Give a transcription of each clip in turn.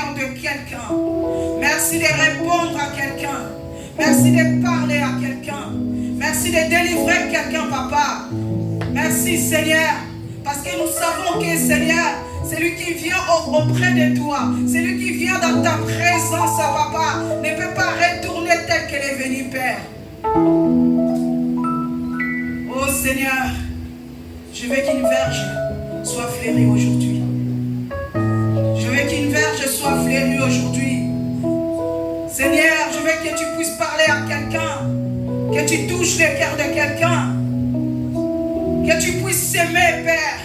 cœur de quelqu'un. Merci de répondre à quelqu'un. Merci de parler à quelqu'un. Merci de délivrer quelqu'un, papa. Merci, Seigneur. Parce que nous savons que, Seigneur, celui qui vient auprès de toi, celui qui vient dans ta présence, papa, ne peut pas retourner tel qu'il est venu, Père. Oh Seigneur, je veux qu'une verge soit fleurie aujourd'hui. Je veux qu'une verge soit fleurie aujourd'hui. Seigneur, je veux que tu puisses parler à quelqu'un, que tu touches le cœur de quelqu'un, que tu puisses s'aimer, Père.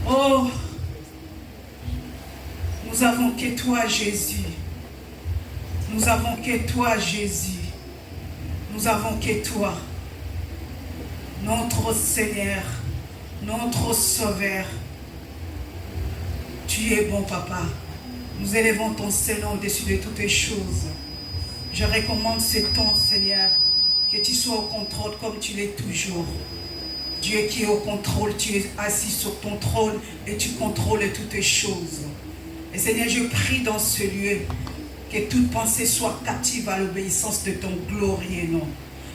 Oh, nous avons que toi, Jésus. Nous avons que toi, Jésus. Nous avons que toi, notre Seigneur, notre Sauveur. Tu es bon, papa. Nous élevons ton Seigneur au-dessus de toutes les choses. Je recommande ce temps, Seigneur, que tu sois au contrôle comme tu l'es toujours. Dieu qui est au contrôle, tu es assis sur ton trône et tu contrôles toutes les choses. Et Seigneur, je prie dans ce lieu que toute pensée soit captive à l'obéissance de ton glorieux nom.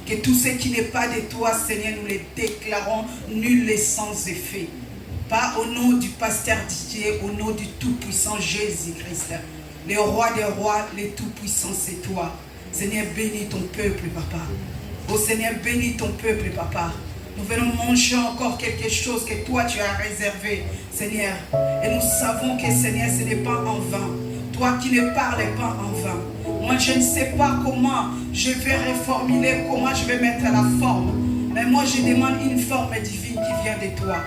Que tout ce qui n'est pas de toi, Seigneur, nous les déclarons nul et sans effet. Pas au nom du pasteur Didier, au nom du tout-puissant Jésus-Christ. Le roi des rois, le tout-puissant, c'est toi. Seigneur, bénis ton peuple, papa. Oh Seigneur, bénis ton peuple, papa. Nous venons manger encore quelque chose que toi tu as réservé, Seigneur. Et nous savons que, Seigneur, ce n'est pas en vain. Toi qui ne parles pas en vain. Moi, je ne sais pas comment je vais reformuler, comment je vais mettre la forme. Mais moi, je demande une forme divine qui vient de toi.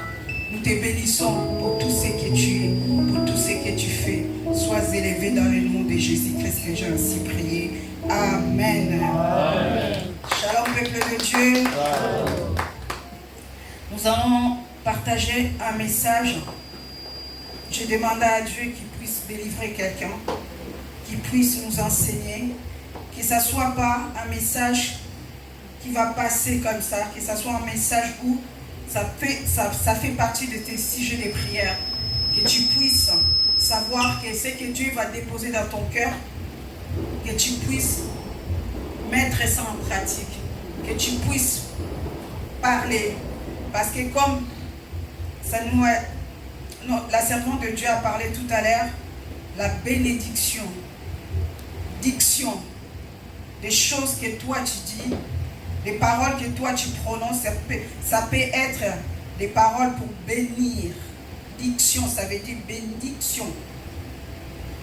Nous te bénissons pour tout ce que tu es, pour tout ce que tu fais. Sois élevé dans le nom de Jésus-Christ que j'ai ainsi prié. Amen. Amen. Shalom, peuple de Dieu. Amen. Nous allons partager un message. Je demande à Dieu qu'il puisse délivrer quelqu'un, qu'il puisse nous enseigner, que ce ne soit pas un message qui va passer comme ça, que ce soit un message où ça fait partie de tes sujets de prière, que tu puisses savoir que ce que Dieu va déposer dans ton cœur, que tu puisses mettre ça en pratique, que tu puisses parler. Parce que comme ça la servante de Dieu a parlé tout à l'heure, la bénédiction, diction, des choses que toi tu dis, les paroles que toi tu prononces, ça peut être des paroles pour bénir. Diction, ça veut dire bénédiction.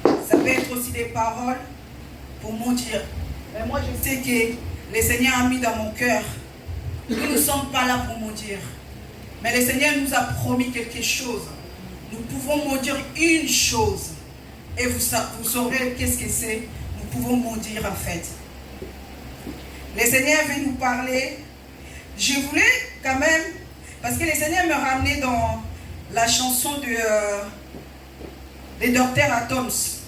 Ça peut être aussi des paroles pour maudire. Mais moi je sais que le Seigneur a mis dans mon cœur, nous ne sommes pas là pour maudire. Mais le Seigneur nous a promis quelque chose. Nous pouvons maudire une chose. Et vous saurez qu'est-ce que c'est. Nous pouvons maudire en fait. Le Seigneur veut nous parler. Je voulais quand même, parce que le Seigneur me ramenait dans la chanson de Dr. Atoms.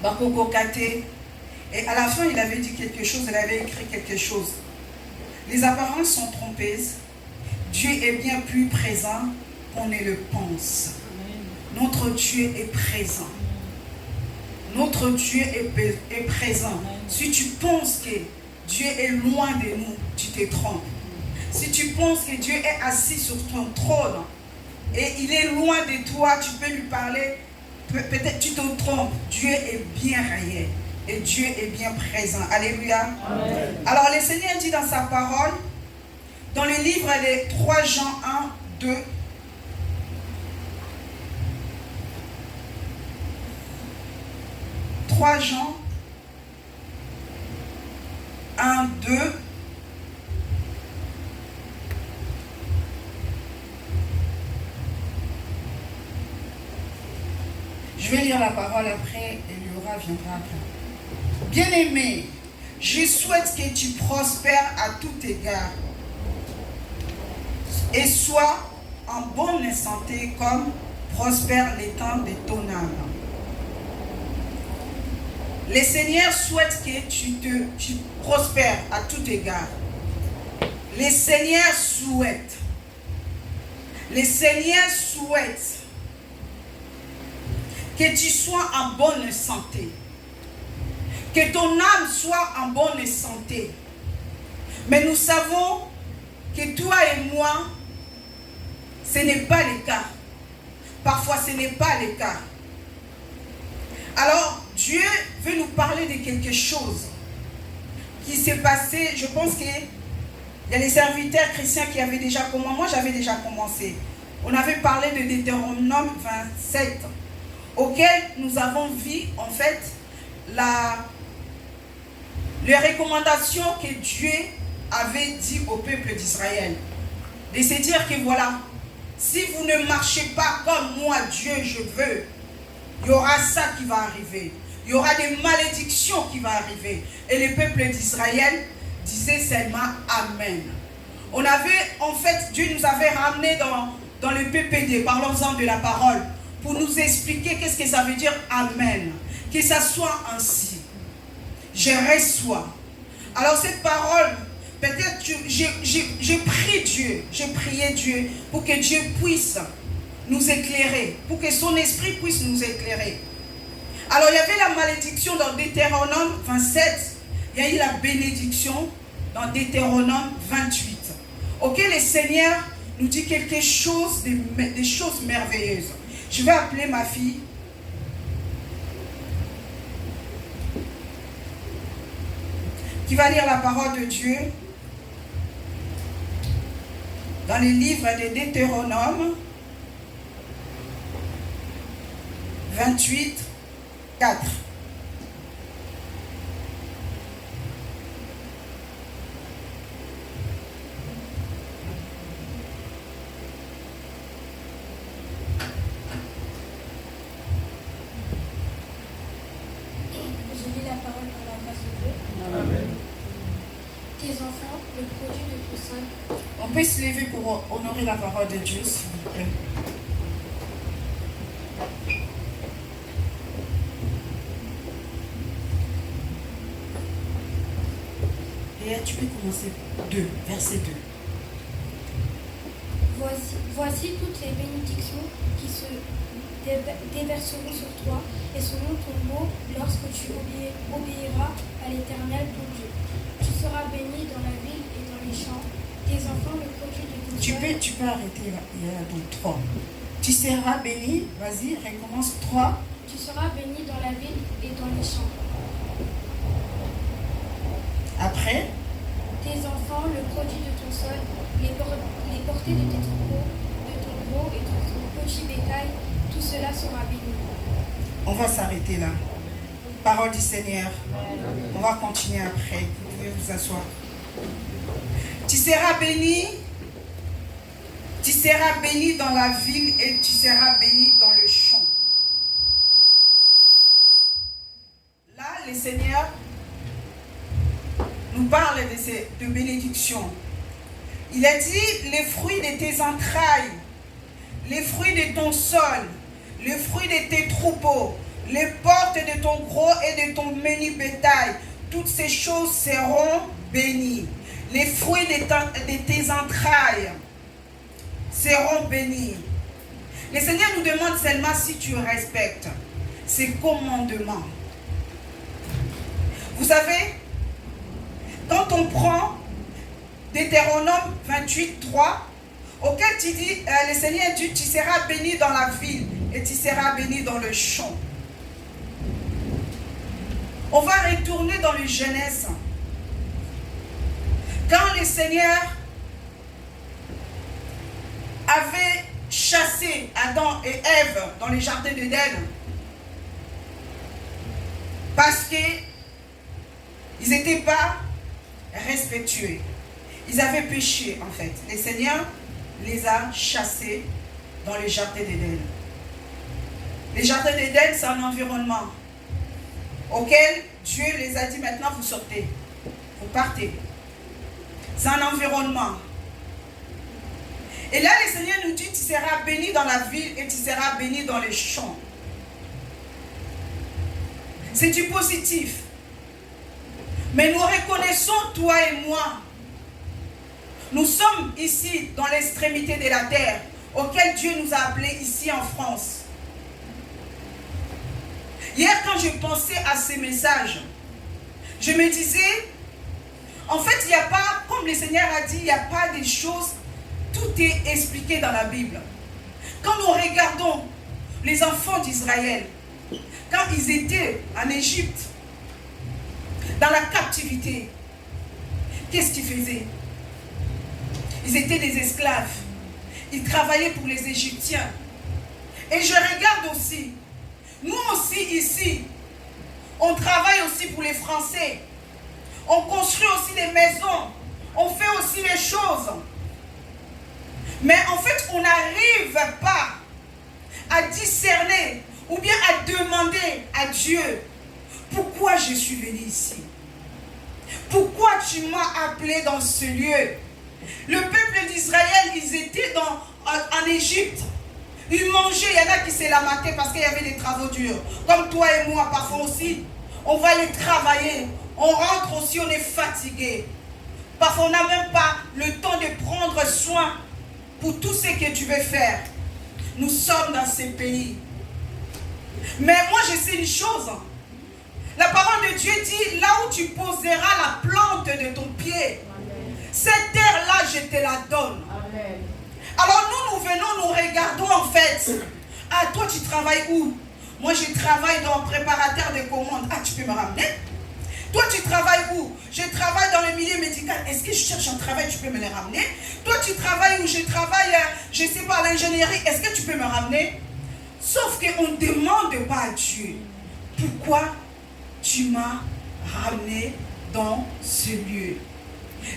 Bakoko Kate. Et à la fin, il avait dit quelque chose, il avait écrit quelque chose. Les apparences sont trompeuses. Dieu est bien plus présent qu'on ne le pense. Notre Dieu est présent. Notre Dieu est présent. Si tu penses que Dieu est loin de nous, tu te trompes. Si tu penses que Dieu est assis sur ton trône et il est loin de toi, tu peux lui parler, peut-être tu te trompes. Dieu est bien réel et Dieu est bien présent. Alléluia. Amen. Alors le Seigneur dit dans sa parole, dans le livre de 3 Jean 1, 2, Jean 1, 2. Je vais lire la parole après et Laura viendra après. Bien-aimé, je souhaite que tu prospères à tout égard et sois en bonne santé comme prospère l'étang de ton âme. Le Seigneur souhaite que tu prospères à tout égard. Le Seigneur souhaite. Le Seigneur souhaite que tu sois en bonne santé. Que ton âme soit en bonne santé. Mais nous savons que toi et moi, ce n'est pas le cas. Parfois, ce n'est pas le cas. Alors, Dieu veut nous parler de quelque chose qui s'est passé. Je pense qu'il y a les serviteurs chrétiens qui avaient déjà commencé. Moi, j'avais déjà commencé. On avait parlé de Deutéronome 27, auquel nous avons vu, en fait, les recommandations que Dieu avait dit au peuple d'Israël. De se dire que voilà, si vous ne marchez pas comme moi, Dieu, je veux, il y aura ça qui va arriver. Il y aura des malédictions qui vont arriver. Et le peuple d'Israël disait seulement Amen. On avait, en fait, Dieu nous avait ramené dans le PPD, parlons-en de la parole, pour nous expliquer qu'est-ce que ça veut dire Amen. Que ça soit ainsi. Je reçois. Alors cette parole, peut-être j'ai prié Dieu, j'ai prié Dieu pour que Dieu puisse nous éclairer, pour que son esprit puisse nous éclairer. Alors il y avait la malédiction dans Deutéronome 27, il y a eu la bénédiction dans Deutéronome 28. Ok, le Seigneur nous dit quelque chose, des choses merveilleuses. Je vais appeler ma fille. Qui va lire la parole de Dieu dans les livres de Deutéronome 28, 4. Je lis la parole dans la face de Dieu. Amen. Tes enfants, le produit de ton sol. On peut se lever pour honorer la parole de Dieu, s'il vous plaît. Et tu peux commencer 2, verset 2. Voici toutes les bénédictions qui se déverseront sur toi et selon ton mot lorsque tu obéiras à l'Éternel ton Dieu. Tu seras béni dans la ville et dans les champs. Tes enfants, le produit de ton sol. Tu peux arrêter là. Il y a donc 3. Tu seras béni. Vas-y, recommence 3. Tu seras béni dans la ville et dans les champs. Après, Tes enfants, le produit de ton sol, les portées de tes troupeaux, de ton gros et de ton petit bétail, tout cela sera béni. on va s'arrêter là. Parole du Seigneur. On va continuer après. Vous pouvez vous asseoir. Tu seras béni. Tu seras béni dans la ville et tu seras béni dans le champ. Là, le Seigneur nous parle de bénédiction. Il a dit les fruits de tes entrailles, les fruits de ton sol, les fruits de tes troupeaux, les portes de ton gros et de ton menu bétail, toutes ces choses seront bénies. Les fruits de tes entrailles seront bénis. Le Seigneur nous demande seulement si tu respectes ses commandements. Vous savez, quand on prend Deutéronome 28, 3, auquel tu dis, le Seigneur dit, tu seras béni dans la ville et tu seras béni dans le champ. On va retourner dans le Genèse. Quand le Seigneur avait chassé Adam et Ève dans les jardins d'Éden, parce qu'ils n'étaient pas respectueux. Ils avaient péché en fait. Le Seigneur les a chassés dans les jardins d'Éden. Les jardins d'Éden, c'est un environnement auquel Dieu les a dit maintenant vous sortez, vous partez. C'est un environnement. Et là le Seigneur nous dit tu seras béni dans la ville et tu seras béni dans les champs. C'est du positif. Mais nous reconnaissons, toi et moi, nous sommes ici dans l'extrémité de la terre, auquel Dieu nous a appelés ici en France. Hier, quand je pensais à ces messages, je me disais, en fait, il n'y a pas, comme le Seigneur a dit, il n'y a pas des choses, tout est expliqué dans la Bible. Quand nous regardons les enfants d'Israël, quand ils étaient en Égypte, dans la captivité, qu'est-ce qu'ils faisaient? Ils étaient des esclaves. Ils travaillaient pour les Égyptiens. Et je regarde aussi, nous aussi ici, on travaille aussi pour les Français. On construit aussi des maisons. On fait aussi les choses. Mais en fait, on n'arrive pas à discerner ou bien à demander à Dieu, pourquoi je suis venu ici? Pourquoi tu m'as appelé dans ce lieu? Le peuple d'Israël, ils étaient en Égypte. Ils mangeaient, il y en a qui se lamentaient parce qu'il y avait des travaux durs. Comme toi et moi, parfois aussi, on va aller travailler. On rentre aussi, on est fatigué. Parfois, on n'a même pas le temps de prendre soin pour tout ce que tu veux faire. Nous sommes dans ces pays. Mais moi, je sais une chose. La parole de Dieu dit, là où tu poseras la plante de ton pied, cette terre-là, je te la donne. Amen. Alors nous venons, nous regardons en fait. Ah, toi, tu travailles où? Moi, je travaille dans le préparateur de commandes. Ah, tu peux me ramener? Toi, tu travailles où? Je travaille dans le milieu médical. Est-ce que je cherche un travail? Tu peux me le ramener? Toi, tu travailles où? Je travaille, je ne sais pas, à l'ingénierie. Est-ce que tu peux me ramener? Sauf qu'on ne demande pas à Dieu. Pourquoi tu m'as ramené dans ce lieu?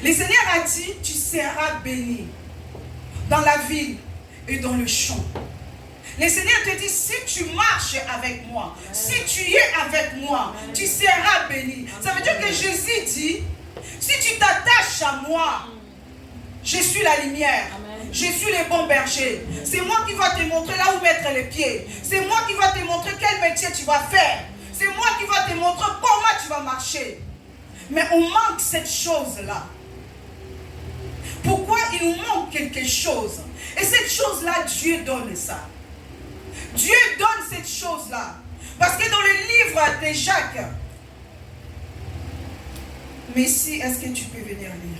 Le Seigneur a dit, tu seras béni dans la ville et dans le champ. Le Seigneur te dit, si tu marches avec moi, si tu es avec moi, tu seras béni. Ça veut dire que Jésus dit, si tu t'attaches à moi, je suis la lumière. Je suis le bon berger. C'est moi qui va te montrer là où mettre les pieds. C'est moi qui va te montrer quel métier tu vas faire. C'est moi qui va te montrer comment tu vas marcher. Mais on manque cette chose-là. Pourquoi il nous manque quelque chose? Et cette chose-là, Dieu donne ça. Dieu donne cette chose-là. Parce que dans le livre de Jacques, Messie, est-ce que tu peux venir lire?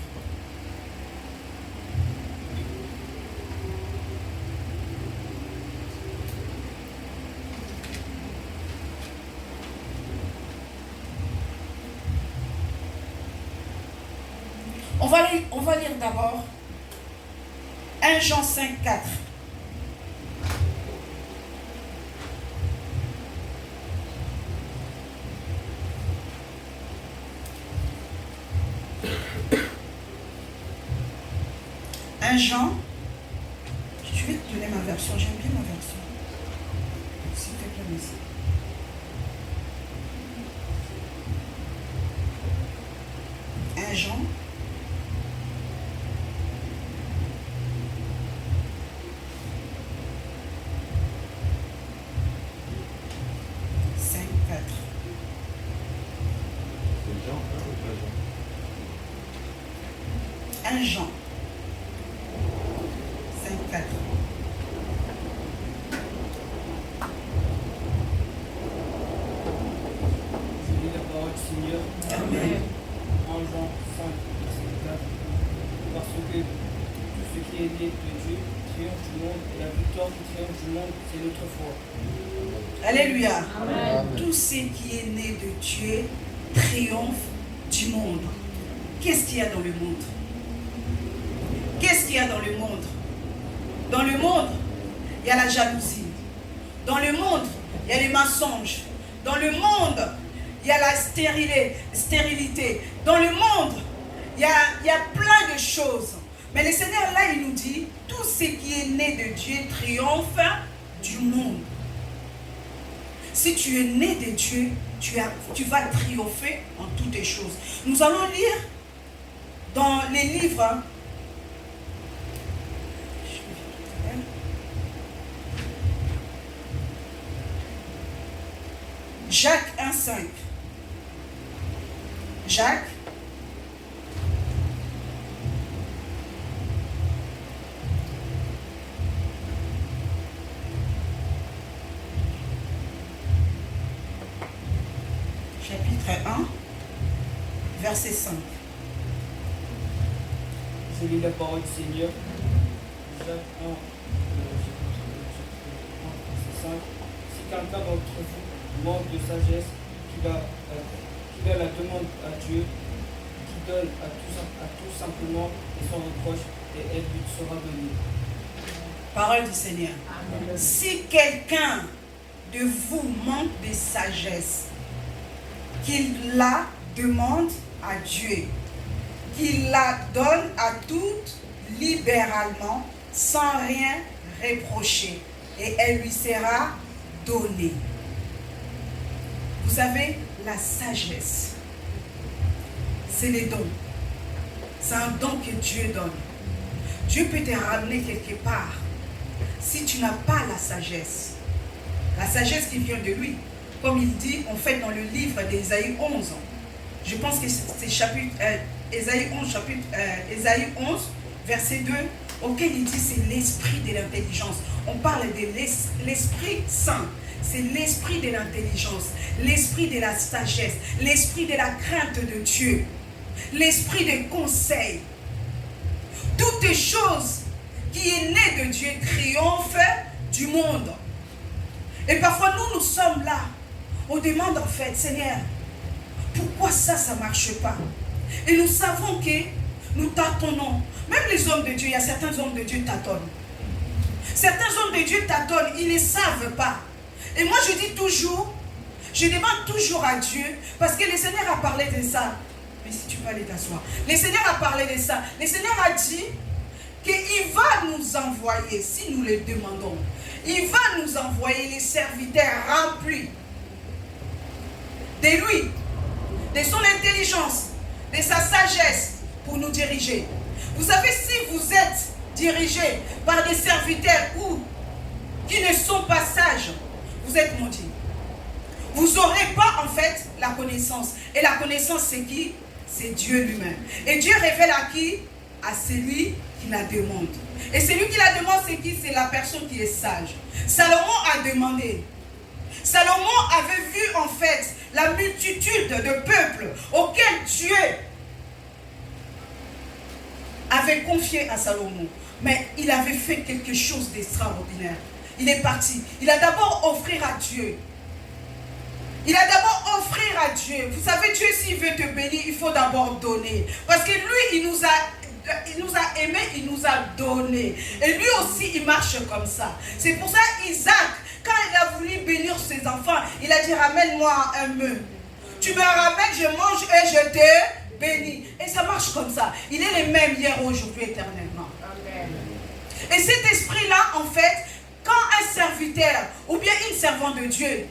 On va lire d'abord 1 Jean 5, 4. Un Jean, je vais te donner ma version, j'aime bien ma version. S'il te plaît, merci. Un Jean. Un Jean 5, 4. Je lis la parole du Seigneur. Amen. En Jean 5, verset 4. Parce que tout ce qui est né de Dieu triomphe du monde, et la victoire qui triomphe du monde, c'est notre foi. Alléluia. Amen. Tout ce qui est né de Dieu triomphe du monde. Qu'est-ce qu'il y a dans le monde? Qu'est-ce qu'il y a dans le monde? Dans le monde, il y a la jalousie. Dans le monde, il y a les mensonges. Dans le monde, il y a la stérilité. Dans le monde, il y a plein de choses. Mais le Seigneur, là, il nous dit, tout ce qui est né de Dieu triomphe du monde. Si tu es né de Dieu, tu vas triompher en toutes les choses. Nous allons lire dans les livres. Jacques 1,5. Jacques. chapitre 1, verset 5. Je lis la parole du Seigneur. Jacques 1, verset 5. Si quelqu'un d'entre vous manque de sagesse, qu'il a la demande à Dieu, qui donne à tout simplement et sans reproche, et elle lui sera donnée. Parole du Seigneur. Amen. Si quelqu'un de vous manque de sagesse, qu'il la demande à Dieu, qu'il la donne à toutes libéralement, sans rien reprocher, et elle lui sera donnée. Vous savez, la sagesse, c'est les dons. C'est un don que Dieu donne. Dieu peut te ramener quelque part si tu n'as pas la sagesse qui vient de lui. Comme il dit, en fait, dans le livre d'Ésaïe 11, je pense que c'est chapitre Ésaïe 11, verset 2, auquel il dit c'est l'esprit de l'intelligence. On parle de l'esprit saint. C'est l'esprit de l'intelligence, l'esprit de la sagesse, l'esprit de la crainte de Dieu, l'esprit de conseil. Toutes les choses qui est née de Dieu triomphent du monde. Et parfois nous sommes là. On demande en fait, Seigneur, pourquoi ça ne marche pas? Et nous savons que nous tâtonnons. Même les hommes de Dieu, il y a certains hommes de Dieu tâtonnent. Certains hommes de Dieu tâtonnent, ils ne savent pas. Et moi je dis toujours, je demande toujours à Dieu, parce que le Seigneur a parlé de ça. Mais si tu peux aller t'asseoir. Le Seigneur a parlé de ça. Le Seigneur a dit qu'il va nous envoyer, si nous le demandons, il va nous envoyer les serviteurs remplis de lui, de son intelligence, de sa sagesse pour nous diriger. Vous savez, si vous êtes dirigé par des serviteurs qui ne sont pas sages, vous êtes maudits. Vous n'aurez pas en fait la connaissance. Et la connaissance c'est qui? C'est Dieu lui-même. Et Dieu révèle à qui? À celui qui la demande. Et celui qui la demande c'est qui? C'est la personne qui est sage. Salomon a demandé. Salomon avait vu en fait la multitude de peuples auxquels Dieu avait confié à Salomon. Mais il avait fait quelque chose d'extraordinaire. Il est parti. Il a d'abord offert à Dieu. Il a d'abord offert à Dieu. Vous savez, Dieu, s'il veut te bénir, il faut d'abord donner. Parce que lui, il nous a aimés, il nous a donné. Et lui aussi, il marche comme ça. C'est pour ça, Isaac, quand il a voulu bénir ses enfants, il a dit, ramène-moi un meuble. Tu me ramènes, je mange et je te bénis. Et ça marche comme ça. Il est le même hier, aujourd'hui, éternellement. Amen. Et cet esprit-là, en fait, quand un serviteur ou bien une servante de Dieu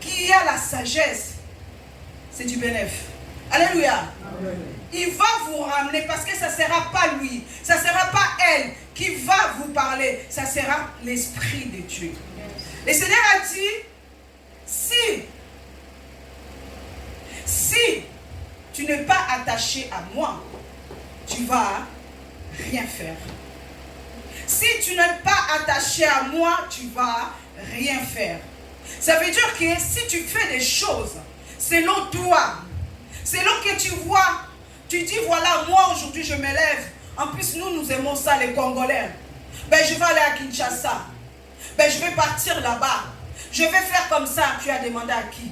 qui a la sagesse, c'est du bénéfice. Alléluia. Amen. Il va vous ramener parce que ça ne sera pas lui, ça ne sera pas elle qui va vous parler, ça sera l'Esprit de Dieu. Le Seigneur a dit, si tu n'es pas attaché à moi, tu ne vas rien faire. Si tu n'es pas attaché à moi, tu ne vas rien faire. Ça veut dire que si tu fais des choses selon toi, selon que tu vois, tu dis voilà, moi aujourd'hui je me lève. En plus nous aimons ça les Congolais. Ben je vais aller à Kinshasa. Ben je vais partir là-bas. Je vais faire comme ça. Tu as demandé à qui?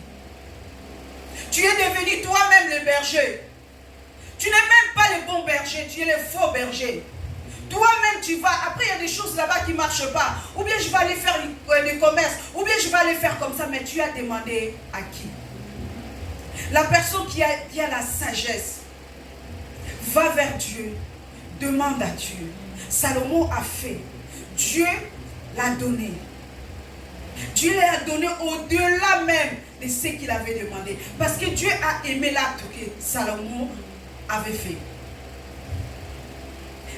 Tu es devenu toi-même le berger. Tu n'es même pas le bon berger, tu es le faux berger. Toi-même tu vas, après il y a des choses là-bas qui ne marchent pas. Ou bien je vais aller faire le commerce. Ou bien je vais aller faire comme ça. Mais tu as demandé à qui? La personne qui a la sagesse va vers Dieu, demande à Dieu. Salomon a fait. Dieu l'a donné. Dieu l'a donné au-delà même de ce qu'il avait demandé. Parce que Dieu a aimé l'acte que Salomon avait fait.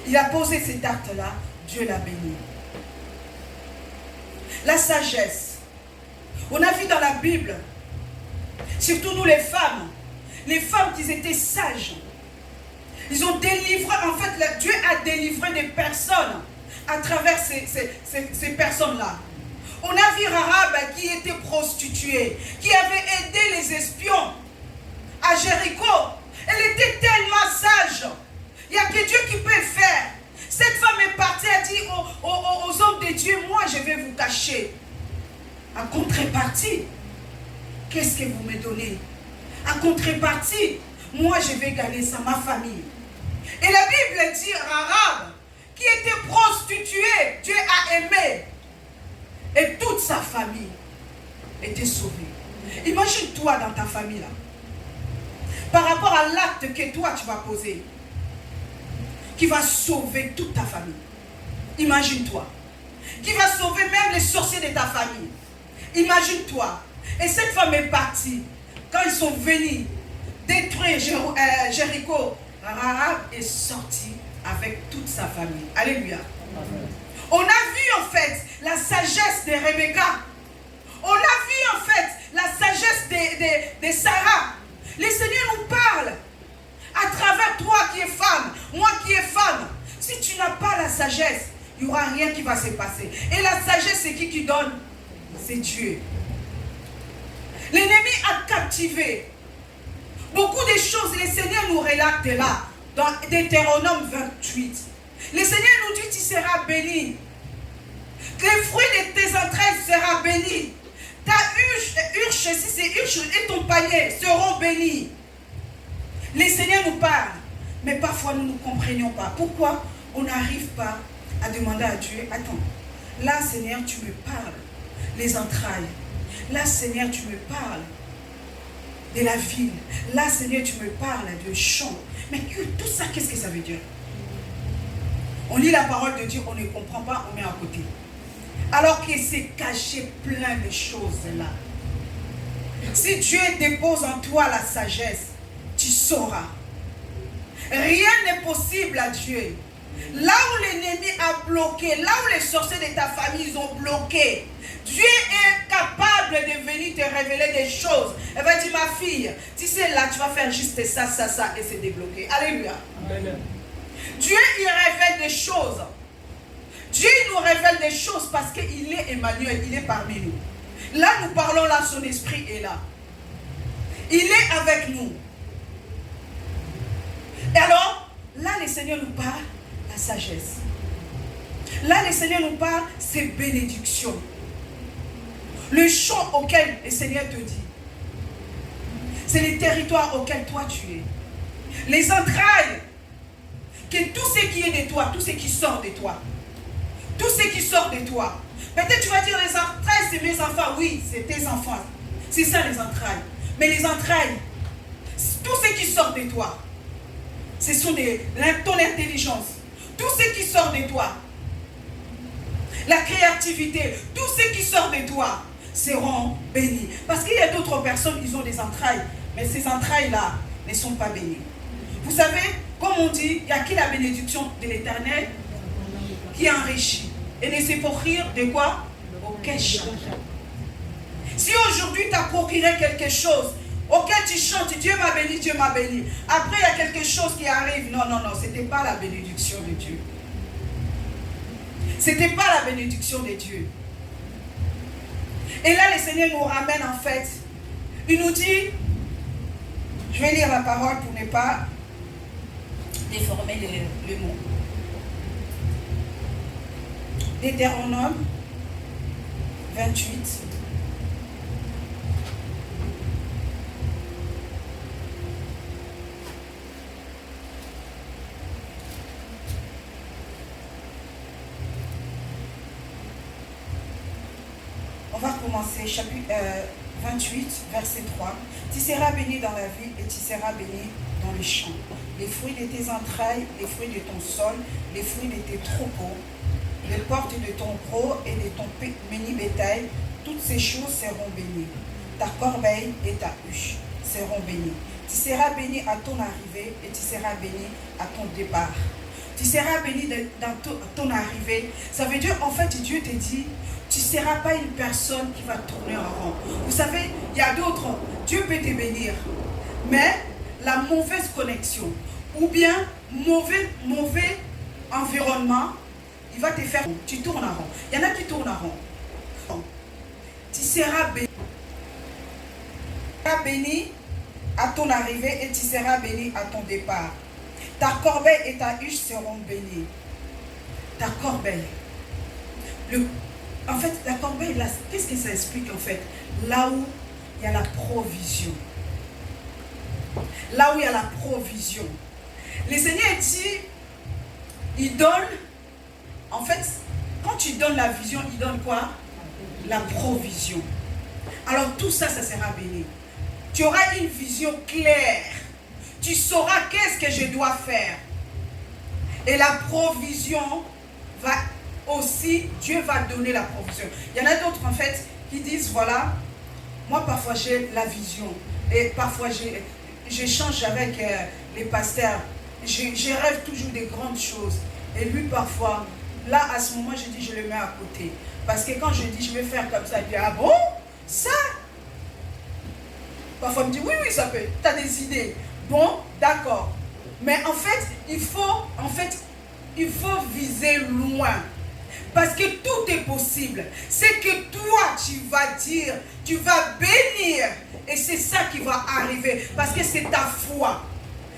Il a posé cet acte-là, Dieu l'a béni. La sagesse. On a vu dans la Bible, surtout nous les femmes qui étaient sages. Ils ont délivré, en fait, Dieu a délivré des personnes à travers ces personnes-là. On a vu Rahab qui était prostituée, qui avait aidé les espions à Jéricho. Elle était tellement sage. Il n'y a que Dieu qui peut le faire. Cette femme est partie, elle dit aux hommes de Dieu, moi je vais vous cacher. En contrepartie, qu'est-ce que vous me donnez? En contrepartie, moi je vais gagner ça, ma famille. Et la Bible dit, Rahab, qui était prostituée, Dieu a aimé. Et toute sa famille était sauvée. Imagine-toi dans ta famille là. Par rapport à l'acte que toi tu vas poser, qui va sauver toute ta famille. Imagine-toi. Qui va sauver même les sorciers de ta famille. Imagine-toi. Et cette femme est partie. Quand ils sont venus détruire Jéricho, Rahab est sortie avec toute sa famille. Alléluia. Amen. On a vu en fait la sagesse de Rebecca. On a vu en fait la sagesse de Sarah. Le Seigneur nous parle à travers toi qui es femme, moi qui est femme. Si tu n'as pas la sagesse, il n'y aura rien qui va se passer. Et la sagesse, c'est qui donne? C'est Dieu. L'ennemi a captivé beaucoup de choses. Le Seigneur nous relate là, dans Deutéronome 28. Le Seigneur nous dit, tu seras béni. Les fruits de tes entrailles seront bénis. Ta huche, si c'est huche, et ton panier seront bénis. Le Seigneur nous parle, mais parfois nous ne comprenions pas. Pourquoi on n'arrive pas à demander à Dieu, attends, là Seigneur tu me parles, les entrailles. Là Seigneur tu me parles de la ville. Là Seigneur tu me parles de champs. Mais tout ça, qu'est-ce que ça veut dire? On lit la parole de Dieu, on ne comprend pas, on met à côté. Alors qu'il s'est caché plein de choses là. Si Dieu dépose en toi la sagesse, tu sauras. Rien n'est possible à Dieu. Là où l'ennemi a bloqué, là où les sorciers de ta famille ils ont bloqué, Dieu est capable de venir te révéler des choses. Elle va dire, ma fille, tu sais là, tu vas faire juste ça, ça, ça, et c'est débloqué. Alléluia. Amen. Dieu, il révèle des choses. Dieu nous révèle des choses parce qu'il est Emmanuel, il est parmi nous. Là, nous parlons, là, son esprit est là. Il est avec nous. Et alors, là, le Seigneur nous parle la sagesse. Là, le Seigneur nous parle ses bénédictions. Le champ auquel le Seigneur te dit. C'est les territoires auxquels toi tu es. Les entrailles. Que tout ce qui est de toi, tout ce qui sort de toi. Tout ce qui sort de toi. Peut-être tu vas dire les entrailles, c'est mes enfants. Oui, c'est tes enfants. C'est ça les entrailles. Mais les entrailles, tout ce qui sort de toi, ce sont ton intelligence. Tout ce qui sort de toi, la créativité, tout ce qui sort de toi seront bénis. Parce qu'il y a d'autres personnes, ils ont des entrailles, mais ces entrailles-là ne sont pas bénies. Vous savez, comme on dit, il n'y a que la bénédiction de l'Éternel qui enrichit. Et ne sait pour rire de quoi? Auquel chante. Si aujourd'hui tu as procuré quelque chose auquel tu chantes, Dieu m'a béni, Dieu m'a béni. Après il y a quelque chose qui arrive. Non, non, non, ce n'était pas la bénédiction de Dieu. Ce n'était pas la bénédiction de Dieu. Et là le Seigneur nous ramène en fait. Il nous dit, je vais lire la parole pour ne pas déformer le mot. Deutéronome 28. On va commencer chapitre 28, verset 3. Tu seras béni dans la ville et tu seras béni dans les champs. Les fruits de tes entrailles, les fruits de ton sol, les fruits de tes troupeaux, les portes de ton gros et de ton menu bétail, toutes ces choses seront bénies. Ta corbeille et ta huche seront bénies. Tu seras béni à ton arrivée et tu seras béni à ton départ. Tu seras béni dans ton arrivée. Ça veut dire, en fait, Dieu te dit, tu ne seras pas une personne qui va tourner en rond. Vous savez, il y a d'autres, Dieu peut te bénir, mais la mauvaise connexion ou bien mauvais environnement, il va te faire, tu tournes en rond. Il y en a qui tournent en rond. Tu seras béni à ton arrivée et tu seras béni à ton départ. Ta corbeille et ta huche seront bénies. Ta corbeille. En fait, la corbeille, là, qu'est-ce que ça explique en fait? Là où il y a la provision. Là où il y a la provision. Le Seigneur dit, il donne, en fait, quand tu donnes la vision, il donne quoi? La provision. Alors tout ça, ça sera béni. Tu auras une vision claire. Tu sauras qu'est-ce que je dois faire. Et la provision va aussi, Dieu va donner la provision. Il y en a d'autres en fait qui disent, voilà, moi parfois j'ai la vision. Et parfois j'échange avec les pasteurs. Je rêve toujours des grandes choses. Et lui parfois, là à ce moment je dis, je le mets à côté. Parce que quand je dis, je vais faire comme ça, il dit, ah bon? Ça? Parfois il me dit, oui, oui, ça peut. Tu as des idées. Bon, d'accord. Mais en fait, il faut viser loin. Parce que tout est possible. C'est que toi, tu vas dire, tu vas bénir. Et c'est ça qui va arriver. Parce que c'est ta foi.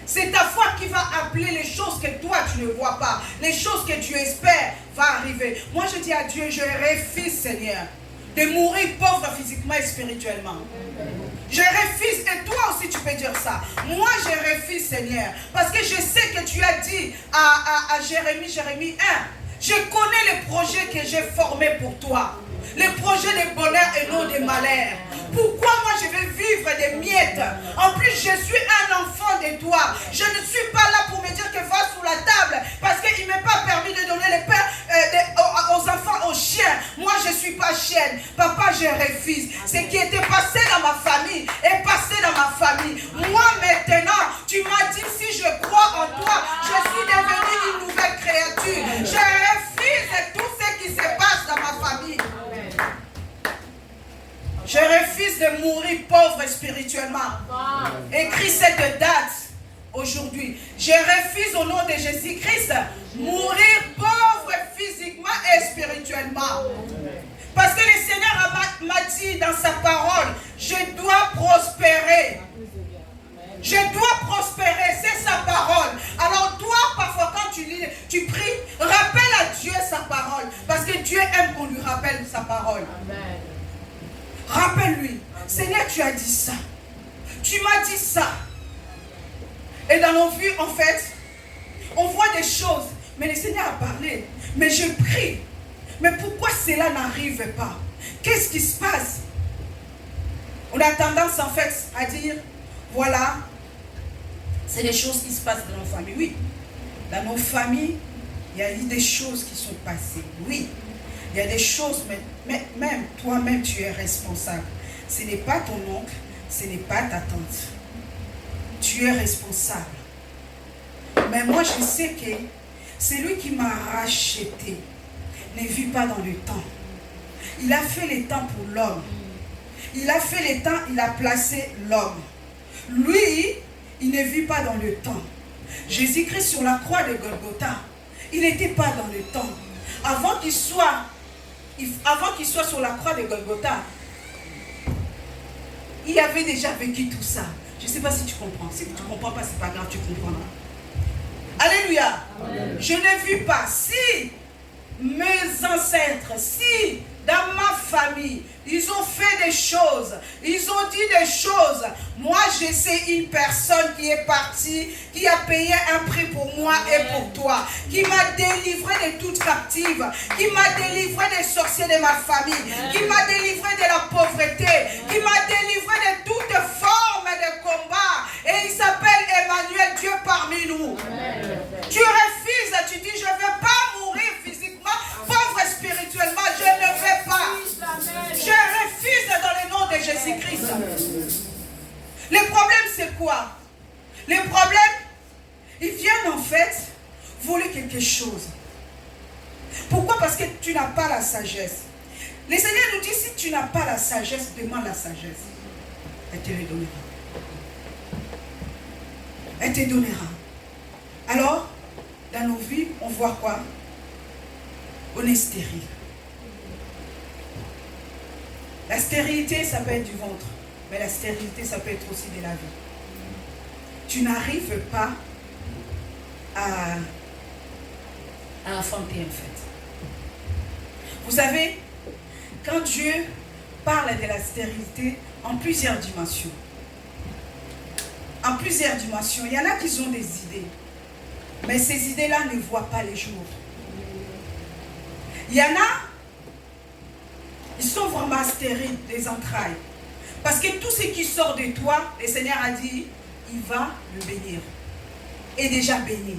C'est ta foi qui va appeler les choses que toi, tu ne vois pas. Les choses que tu espères vont arriver. Moi, je dis à Dieu, je refuse, Seigneur, de mourir pauvre physiquement et spirituellement. Je refuse, et toi aussi tu peux dire ça. Moi je refuse, Seigneur, parce que je sais que tu as dit à Jérémie 1, je connais les projets que j'ai formés pour toi. Les projets de bonheur et non de malheur. Pourquoi moi je vais vivre des miettes? En plus je suis un enfant de toi. Je ne suis pas là pour me dire que va sous la table, parce qu'il ne m'a pas permis de donner les pains aux enfants, aux chiens. Moi je ne suis pas chienne. Papa, je refuse. Ce qui était passé dans ma famille est passé dans ma famille. Moi maintenant, tu m'as dit, si je crois en toi, je suis devenue une nouvelle créature. Je refuse tout ce qui se passe dans ma famille. Je refuse de mourir pauvre spirituellement. Écris cette date aujourd'hui. Je refuse au nom de Jésus-Christ mourir pauvre physiquement et spirituellement. Parce que le Seigneur m'a dit dans sa parole, je dois prospérer. Je dois prospérer, c'est sa parole. Alors toi, parfois quand tu lis, tu pries, rappelle à Dieu sa parole. Parce que Dieu aime qu'on lui rappelle sa parole. Amen. Rappelle-lui, Seigneur, tu as dit ça. Tu m'as dit ça. Et dans nos vies, en fait, on voit des choses. Mais le Seigneur a parlé. Mais je prie. Mais pourquoi cela n'arrive pas? Qu'est-ce qui se passe? On a tendance, en fait, à dire, voilà, c'est des choses qui se passent dans nos familles. Oui, dans nos familles, il y a eu des choses qui sont passées. Oui. Il y a des choses, mais même toi-même, tu es responsable. Ce n'est pas ton oncle, ce n'est pas ta tante. Tu es responsable. Mais moi, je sais que celui qui m'a racheté ne vit pas dans le temps. Il a fait le temps pour l'homme. Il a fait le temps, il a placé l'homme. Lui, il ne vit pas dans le temps. Jésus-Christ sur la croix de Golgotha, il n'était pas dans le temps. Avant qu'il soit sur la croix de Golgotha, il avait déjà vécu tout ça. Je ne sais pas si tu comprends. Si tu ne comprends pas, ce n'est pas grave, tu comprendras. Alléluia. Amen. Je n'ai vu pas. Si mes ancêtres, si dans ma famille, ils ont fait des choses, ils ont dit des choses. Moi, je sais une personne qui est partie, qui a payé un prix pour moi et pour toi, qui m'a délivré de toute captive, qui m'a délivré des sorciers de ma famille, qui m'a délivré de la pauvreté, qui m'a délivré de toute forme de combat. Et il s'appelle Emmanuel, Dieu parmi nous. Tu refuses, tu dis, je ne veux pas mourir physiquement, pauvre spirituellement, je ne veux pas. Je refuse dans le nom de Jésus-Christ. Le problème, c'est quoi? Le problème, ils viennent en fait voler quelque chose. Pourquoi? Parce que tu n'as pas la sagesse. Le Seigneur nous dit, si tu n'as pas la sagesse, demande la sagesse. Elle te le donnera. Elle te donnera. Alors, dans nos vies, on voit quoi? On est stérile. La stérilité, ça peut être du ventre. Mais la stérilité, ça peut être aussi de la vie. tu n'arrives pas à affronter en fait. Vous savez, quand Dieu parle de la stérilité en plusieurs dimensions, il y en a qui ont des idées, mais ces idées-là ne voient pas les jours. Il y en a, ils sont vraiment stériles des entrailles. Parce que tout ce qui sort de toi, le Seigneur a dit, il va le bénir. Et déjà béni.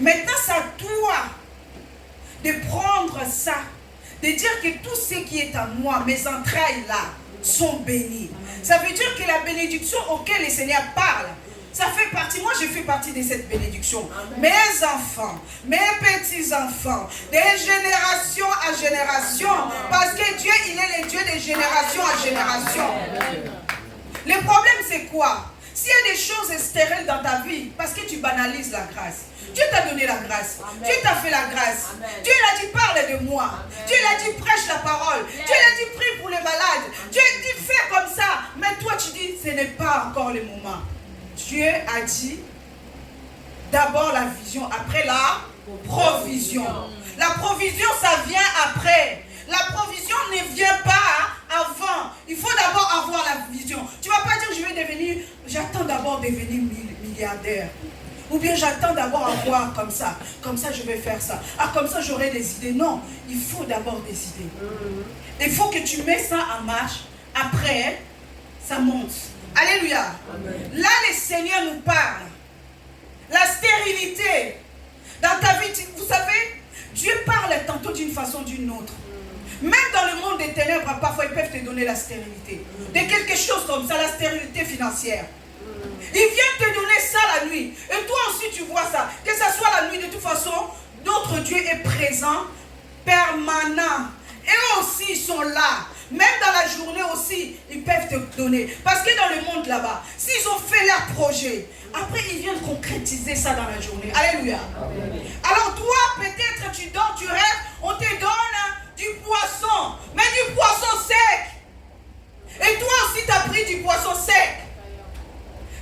Maintenant, c'est à toi de prendre ça, de dire que tout ce qui est à moi, mes entrailles là, sont bénies. Ça veut dire que la bénédiction auquel le Seigneur parle, ça fait partie, moi je fais partie de cette bénédiction. Amen. Mes enfants, mes petits-enfants, de génération à génération. Amen. Parce que Dieu, il est le Dieu de génération à génération. Amen. Le problème c'est quoi? S'il y a des choses stériles dans ta vie, parce que tu banalises la grâce. Dieu t'a donné la grâce. Amen. Dieu t'a fait la grâce. Amen. Dieu l'a dit, parle de moi. Amen. Dieu l'a dit, prêche la parole. Yes. Dieu l'a dit, prie pour les malades. Amen. Dieu l'a dit, fais comme ça. Mais toi, tu dis, ce n'est pas encore le moment. Dieu a dit, d'abord la vision, après la provision. La provision, ça vient après. La provision ne vient pas avant. Il faut d'abord avoir la vision. Tu ne vas pas dire, je vais devenir, j'attends d'abord devenir milliardaire. Ou bien j'attends d'abord avoir comme ça je vais faire ça. Ah, comme ça j'aurai des idées. Non, il faut d'abord des idées. Il faut que tu mets ça en marche. Après, ça monte. Alléluia. Amen. Là, le Seigneur nous parle. La stérilité dans ta vie, vous savez, Dieu parle tantôt d'une façon ou d'une autre. Même dans le monde des ténèbres, parfois ils peuvent te donner la stérilité. De quelque chose comme ça, la stérilité financière. Il vient te donner ça la nuit. Et toi aussi tu vois ça. Que ce soit la nuit, de toute façon, notre Dieu est présent, permanent. Et eux aussi ils sont là. Même dans la journée aussi, ils peuvent te donner. Parce que dans le monde là-bas, s'ils ont fait leur projet, après ils viennent concrétiser ça dans la journée. Alléluia. Amen. Alors toi, peut-être tu dors, tu rêves, on te donne du poisson. Mais du poisson sec. Et toi aussi tu as pris du poisson sec.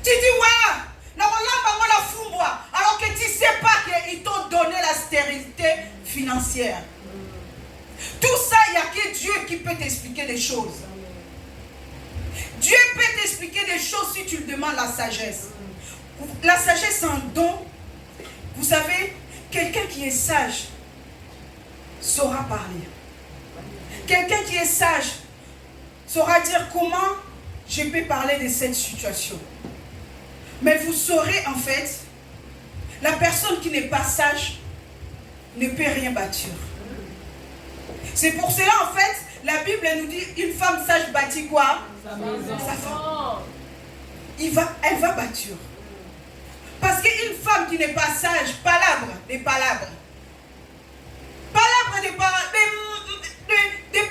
Tu dis, voilà, la fumbois, alors que tu ne sais pas qu'ils t'ont donné la stérilité financière. Tout ça, il n'y a que Dieu qui peut t'expliquer des choses. Dieu peut t'expliquer des choses si tu lui demandes la sagesse. La sagesse, c'est un don. Vous savez, quelqu'un qui est sage saura parler. Quelqu'un qui est sage saura dire comment je peux parler de cette situation. Mais vous saurez en fait, la personne qui n'est pas sage ne peut rien bâtir. C'est pour cela en fait, la Bible nous dit, une femme sage bâtit quoi? Sa femme. Elle va bâtir. Parce qu'une femme qui n'est pas sage, des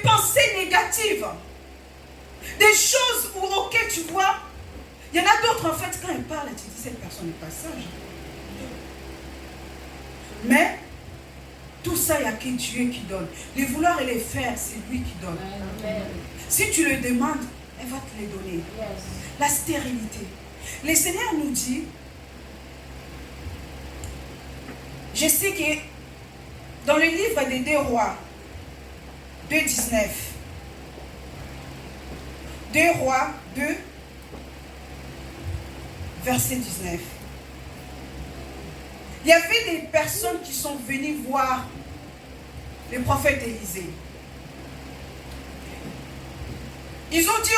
pensées négatives, des choses auxquelles tu vois. Il y en a d'autres, en fait, quand ils parlent, tu dis, cette personne n'est pas sage. Mais, tout ça, il n'y a que Dieu qui donne. Les vouloir et les faire, c'est lui qui donne. Amen. Si tu le demandes, elle va te les donner. Yes. La stérilité. Le Seigneur nous dit, je sais que dans le livre des 2 Rois, 2:19, 2 Rois 2, verset 19. Il y avait des personnes qui sont venues voir le prophète Élisée. Ils ont dit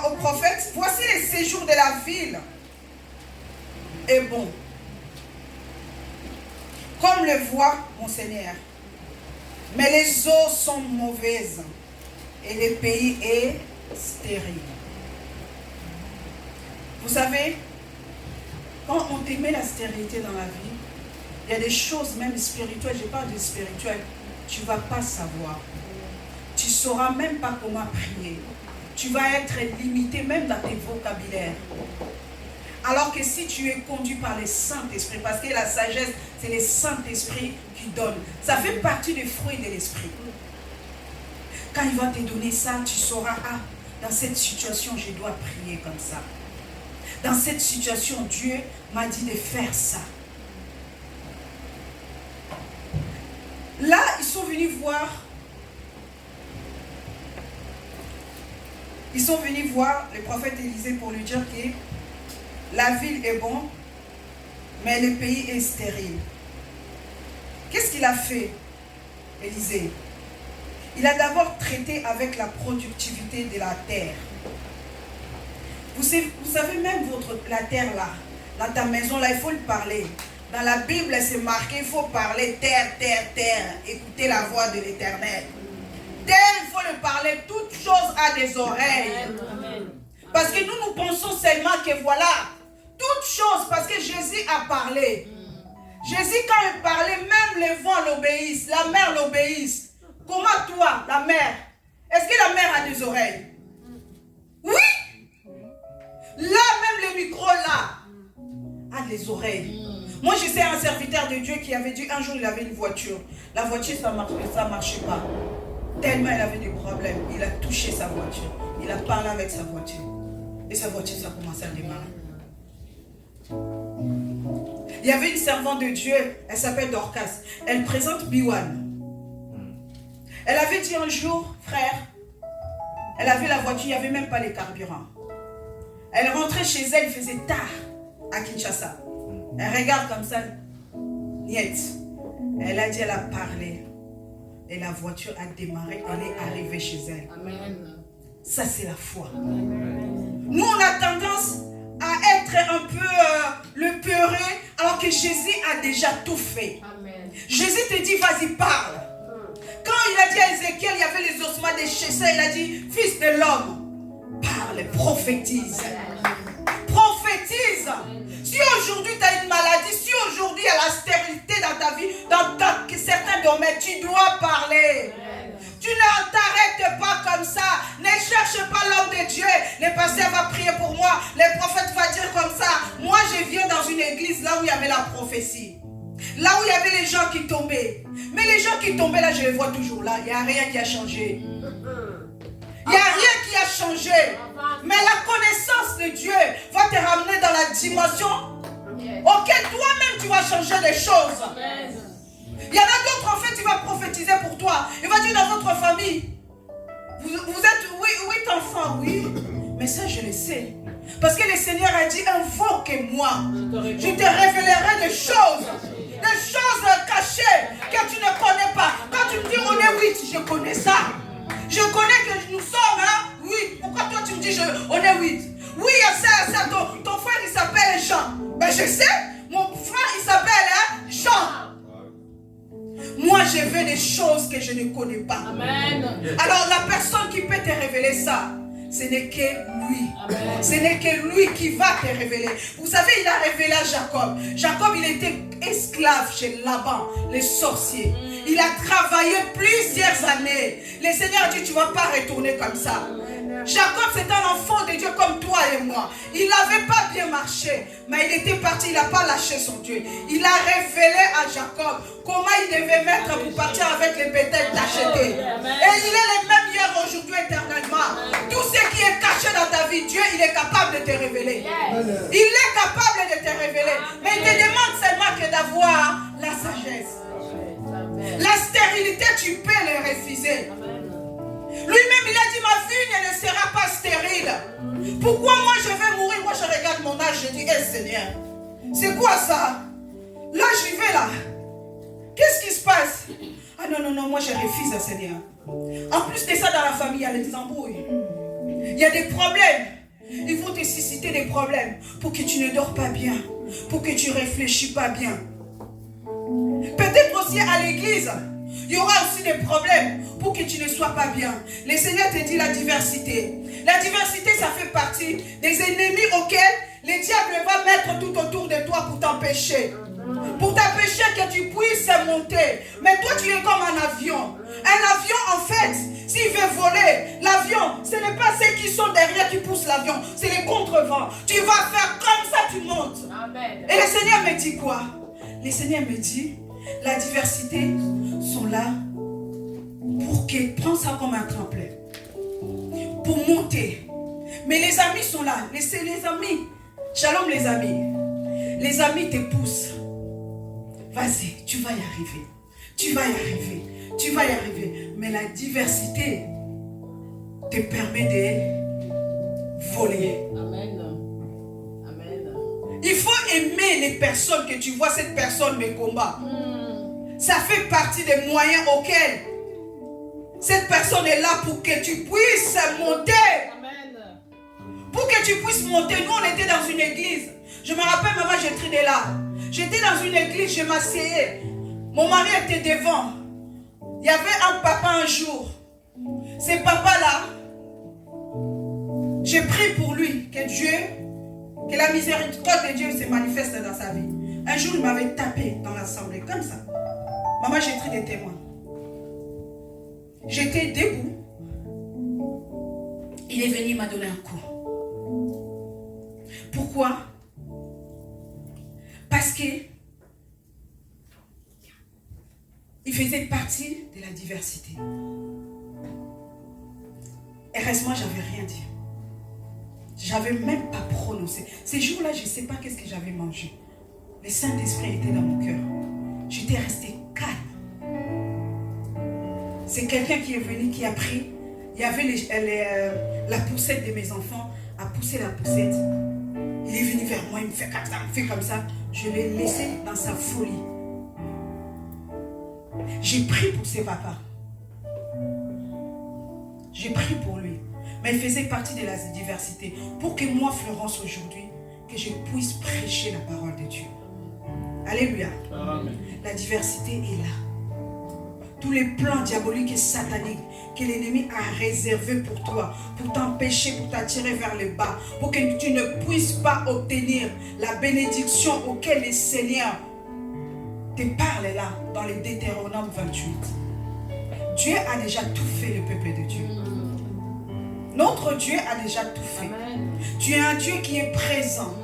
au prophète, voici le séjour de la ville est bon, comme le voit mon Seigneur. Mais les eaux sont mauvaises et le pays est stérile. Vous savez, quand on te met la stérilité dans la vie, il y a des choses même spirituelles, je parle de spirituel, tu ne vas pas savoir. Tu ne sauras même pas comment prier. Tu vas être limité même dans tes vocabulaires. Alors que si tu es conduit par le Saint-Esprit, parce que la sagesse, c'est le Saint-Esprit qui donne. Ça fait partie des fruits de l'Esprit. Quand il va te donner ça, tu sauras, ah, dans cette situation, je dois prier comme ça. Dans cette situation, Dieu m'a dit de faire ça. Là, ils sont venus voir. Ils sont venus voir le prophète Élisée pour lui dire que la ville est bonne, mais le pays est stérile. Qu'est-ce qu'il a fait, Élisée? Il a d'abord traité avec la productivité de la terre. Vous savez, même la terre là, dans ta maison là, il faut le parler. Dans la Bible, c'est marqué, il faut parler terre, terre, terre. Écoutez la voix de l'Éternel. Terre, il faut le parler, toute chose a des oreilles. Amen. Parce que nous pensons seulement que voilà, toute chose, parce que Jésus a parlé. Jésus, quand il parlait, même les vents l'obéissent, la mer l'obéisse. Comment toi, la mer, est-ce que la mer a des oreilles? Oui. Là, même le micro là, a des oreilles. Moi, je sais un serviteur de Dieu qui avait dit, un jour, il avait une voiture. La voiture, ça ne marchait pas. Tellement il avait des problèmes. Il a touché sa voiture. Il a parlé avec sa voiture. Et sa voiture, ça a commencé à démarrer. Il y avait une servante de Dieu, elle s'appelle Dorcas. Elle présente Biwan. Elle avait dit un jour, frère, elle avait la voiture, il n'y avait même pas les carburants. Elle rentrait chez elle, il faisait tard à Kinshasa. Elle regarde comme ça, niet. Elle a dit, elle a parlé. Et la voiture a démarré, elle est arrivée chez elle. Amen. Ça, c'est la foi. Amen. Nous, on a tendance à être un peu le peureux, alors que Jésus a déjà tout fait. Amen. Jésus te dit, vas-y, parle. Quand il a dit à Ézéchiel, il y avait les ossements déchaussés, il a dit, fils de l'homme, parle, prophétise. Prophétise. Si aujourd'hui tu as une maladie, si aujourd'hui il y a la stérilité dans ta vie, dans certains domaines, tu dois parler. Tu ne t'arrêtes pas comme ça. Ne cherche pas l'homme de Dieu. Le pasteur va prier pour moi. Le prophète va dire comme ça. Moi, je viens dans une église là où il y avait la prophétie. Là où il y avait les gens qui tombaient. Mais les gens qui tombaient là, je les vois toujours là. Il n'y a rien qui a changé. Il n'y a rien qui a changé. Mais la connaissance de Dieu va te ramener dans la dimension auquel toi-même tu vas changer les choses. Il y en a d'autres, en fait, il va prophétiser pour toi. Il va dire dans votre famille, vous êtes 8 enfants, oui. Mais ça, je le sais. Parce que le Seigneur a dit, invoque-moi. Je te révélerai des choses cachées que tu ne connais pas. Quand tu me dis, on est 8, je connais ça. Je connais que nous sommes 8. Pourquoi toi tu me dis on est 8? Oui, il y a ça. Ton frère il s'appelle Jean. Ben je sais, mon frère il s'appelle Jean. Moi je veux des choses que je ne connais pas. Amen. Alors la personne qui peut te révéler ça, ce n'est que lui. Amen. Ce n'est que lui qui va te révéler. Vous savez, il a révélé à Jacob. Jacob, il était esclave chez Laban, les sorciers. Il a travaillé plusieurs années. Le Seigneur a dit, tu ne vas pas retourner comme ça. Jacob, c'est un enfant de Dieu comme toi et moi. Il n'avait pas bien marché, mais il était parti, il n'a pas lâché son Dieu. Il a révélé à Jacob comment il devait mettre pour partir avec les bétails d'acheter. Et il est le même hier, aujourd'hui, éternellement. Tout ce qui est caché dans ta vie, Dieu, il est capable de te révéler. Il est capable de te révéler. Mais il te demande seulement que d'avoir la sagesse. La stérilité, tu peux le refuser. Lui-même, il a dit, ma vigne ne sera pas stérile. Pourquoi moi je vais mourir? Moi je regarde mon âge, je dis, Seigneur, c'est quoi ça? Là, j'y vais là. Qu'est-ce qui se passe? Ah non, moi je refuse, Seigneur. En plus de ça, dans la famille, il y a les embrouilles. Il y a des problèmes. Ils vont te susciter des problèmes pour que tu ne dors pas bien, pour que tu ne réfléchis pas bien. Peut-être aussi à l'église, il y aura aussi des problèmes pour que tu ne sois pas bien. Le Seigneur te dit la diversité. La diversité, ça fait partie des ennemis auxquels le diable va mettre tout autour de toi pour t'empêcher. Pour t'empêcher que tu puisses monter. Mais toi, tu es comme un avion. Un avion, en fait, s'il veut voler, l'avion, ce n'est pas ceux qui sont derrière qui poussent l'avion. C'est les contrevents. Tu vas faire comme ça, tu montes. Amen. Et le Seigneur me dit quoi? Le Seigneur me dit, la diversité sont là pour que, prends ça comme un tremplin, pour monter. Mais les amis sont là. Laissez les amis. Shalom les amis. Les amis te poussent. Vas-y, tu vas y arriver. Tu vas y arriver. Tu vas y arriver. Mais la diversité te permet de voler. Amen. Amen. Il faut aimer les personnes que tu vois, cette personne me combat. Ça fait partie des moyens auxquels cette personne est là pour que tu puisses monter. Amen. Pour que tu puisses monter. Nous, on était dans une église. Je me rappelle, maman, j'ai trinqué là. J'étais dans une église, je m'asseyais. Mon mari était devant. Il y avait un papa un jour. Ce papa-là, j'ai prié pour lui, que la miséricorde de Dieu se manifeste dans sa vie. Un jour, il m'avait tapé dans l'assemblée, comme ça. Maman, j'ai pris des témoins. J'étais debout. Il est venu, il m'a donné un coup. Pourquoi? Parce que il faisait partie de la diversité. Heureusement, j'avais rien dit. J'avais même pas prononcé. Ces jours-là, je ne sais pas qu'est-ce que j'avais mangé. Le Saint-Esprit était dans mon cœur. J'étais restée calme. C'est quelqu'un qui est venu, qui a pris. Il y avait la poussette de mes enfants, a poussé la poussette. Il est venu vers moi, il me fait comme ça, il me fait comme ça. Je l'ai laissé dans sa folie. J'ai prié pour ses papas. J'ai prié pour lui. Mais il faisait partie de la diversité. Pour que moi, Florence, aujourd'hui, que je puisse prêcher la parole de Dieu. Alléluia. Amen. La diversité est là. Tous les plans diaboliques et sataniques que l'ennemi a réservés pour toi, pour t'empêcher, pour t'attirer vers le bas, pour que tu ne puisses pas obtenir la bénédiction auquel le Seigneur te parle là, dans le Deutéronome 28. Dieu a déjà tout fait, le peuple de Dieu. Notre Dieu a déjà tout fait. Amen. Tu es un Dieu qui est présent.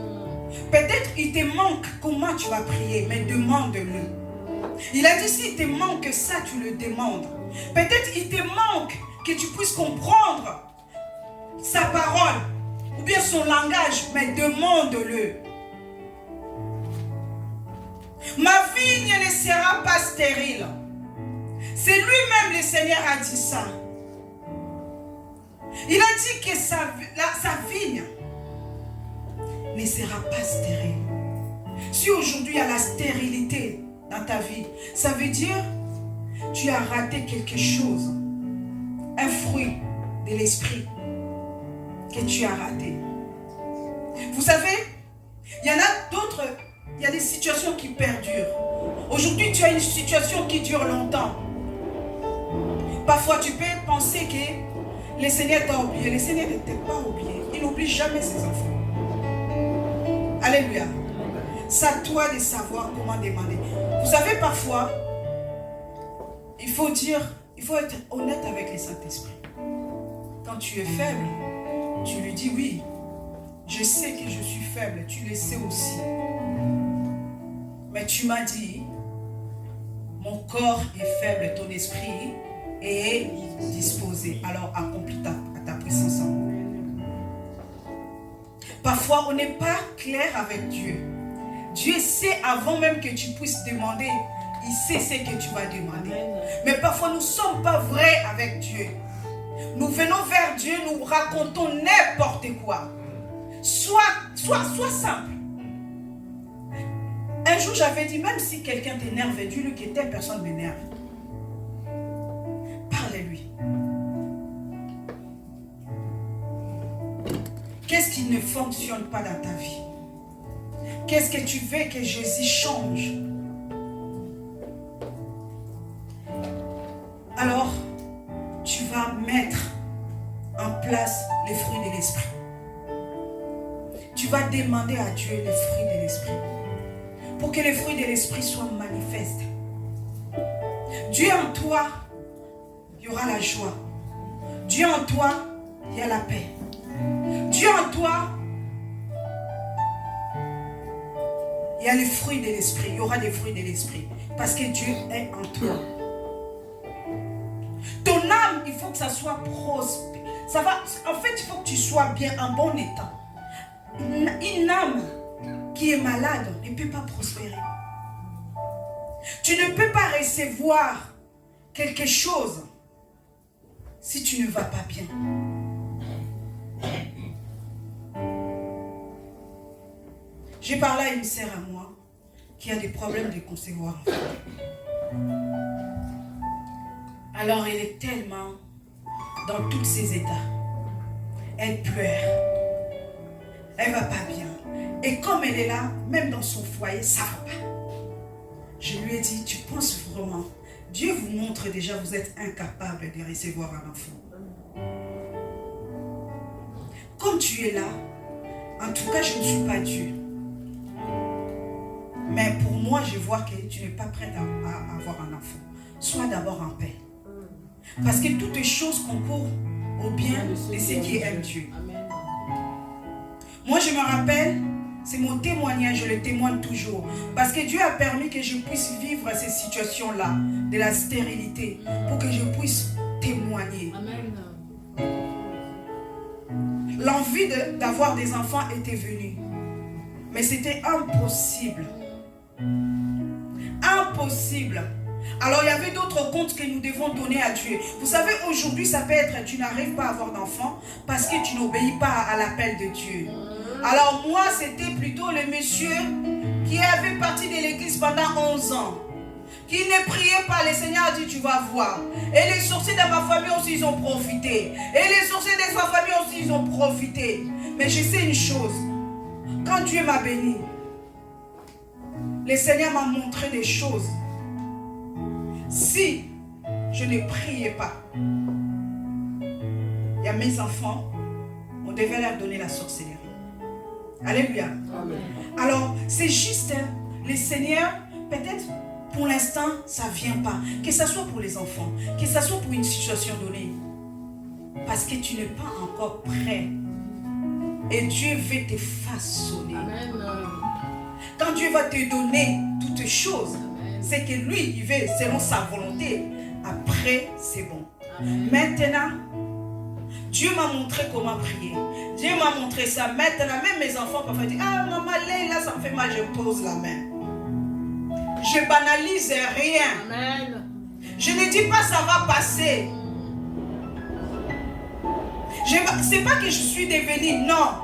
Peut-être il te manque comment tu vas prier, mais demande-le. Il a dit, s'il te manque ça, tu le demandes. Peut-être il te manque que tu puisses comprendre sa parole ou bien son langage, mais demande-le. Ma vigne ne sera pas stérile. C'est lui-même, le Seigneur, a dit ça. Il a dit que sa vigne ne sera pas stérile. Si aujourd'hui il y a la stérilité dans ta vie, ça veut dire que tu as raté quelque chose, un fruit de l'esprit que tu as raté. Vous savez, il y en a d'autres, il y a des situations qui perdurent. Aujourd'hui, tu as une situation qui dure longtemps. Parfois, tu peux penser que le Seigneur t'a oublié. Le Seigneur ne t'a pas oublié. Il n'oublie jamais ses enfants. Alléluia. C'est à toi de savoir comment demander. Vous savez, parfois, il faut être honnête avec le Saint-Esprit. Quand tu es faible, tu lui dis oui. Je sais que je suis faible, tu le sais aussi. Mais tu m'as dit, mon corps est faible, ton esprit est disposé. Alors accomplis ta puissance en moi. Parfois, on n'est pas clair avec Dieu. Dieu sait avant même que tu puisses demander. Il sait ce que tu vas demander. Mais parfois, nous ne sommes pas vrais avec Dieu. Nous venons vers Dieu, nous racontons n'importe quoi. Sois simple. Un jour, j'avais dit, même si quelqu'un t'énerve, dis-lui que telle personne m'énerve. Parle-lui. Qu'est-ce qui ne fonctionne pas dans ta vie? Qu'est-ce que tu veux que Jésus change? Alors, tu vas mettre en place les fruits de l'esprit. Tu vas demander à Dieu les fruits de l'esprit. Pour que les fruits de l'esprit soient manifestes. Dieu en toi, il y aura la joie. Dieu en toi, il y a la paix. Dieu en toi, il y a les fruits de l'esprit. Il y aura des fruits de l'esprit. Parce que Dieu est en toi. Ton âme, il faut que ça soit prospère. En fait, il faut que tu sois bien en bon état. Une âme qui est malade ne peut pas prospérer. Tu ne peux pas recevoir quelque chose si tu ne vas pas bien. J'ai parlé à une sœur à moi qui a des problèmes de concevoir. Alors elle est tellement dans tous ses états. Elle pleure. Elle va pas bien. Et comme elle est là, même dans son foyer, ça va pas. Je lui ai dit, tu penses vraiment, Dieu vous montre déjà, vous êtes incapable de recevoir un enfant. Comme tu es là, en tout cas, je ne suis pas Dieu. Mais pour moi, je vois que tu n'es pas prête à avoir un enfant. Sois d'abord en paix. Parce que toutes les choses concourent au bien de ceux qui aiment Dieu. Moi, je me rappelle, c'est mon témoignage, je le témoigne toujours. Parce que Dieu a permis que je puisse vivre ces situations-là, de la stérilité, pour que je puisse témoigner. L'envie d'avoir des enfants était venue. Mais c'était impossible. Impossible. Alors il y avait d'autres comptes que nous devons donner à Dieu. Vous savez, aujourd'hui, ça peut être, tu n'arrives pas à avoir d'enfant parce que tu n'obéis pas à l'appel de Dieu. Alors moi, c'était plutôt le monsieur qui avait parti de l'église pendant 11 ans. Qui ne priait pas, le Seigneur a dit, tu vas voir. Et les sorciers de ma famille aussi, ils ont profité. Et les sorciers de sa famille aussi, ils ont profité. Mais je sais une chose. Quand Dieu m'a béni, le Seigneur m'a montré des choses. Si je ne priais pas, il y a mes enfants, on devait leur donner la sorcellerie. Alléluia. Amen. Alors, c'est juste, le Seigneur, peut-être pour l'instant, ça ne vient pas. Que ce soit pour les enfants, que ce soit pour une situation donnée. Parce que tu n'es pas encore prêt. Et Dieu veut te façonner. Amen. Quand Dieu va te donner toutes choses, c'est que lui, il veut selon sa volonté. Après, c'est bon. Amen. Maintenant, Dieu m'a montré comment prier. Dieu m'a montré ça. Maintenant, même mes enfants parfois disent, ah maman, là, ça me fait mal, je pose la main. Je banalise rien. Amen. Je ne dis pas ça va passer. C'est pas que je suis devenue, non.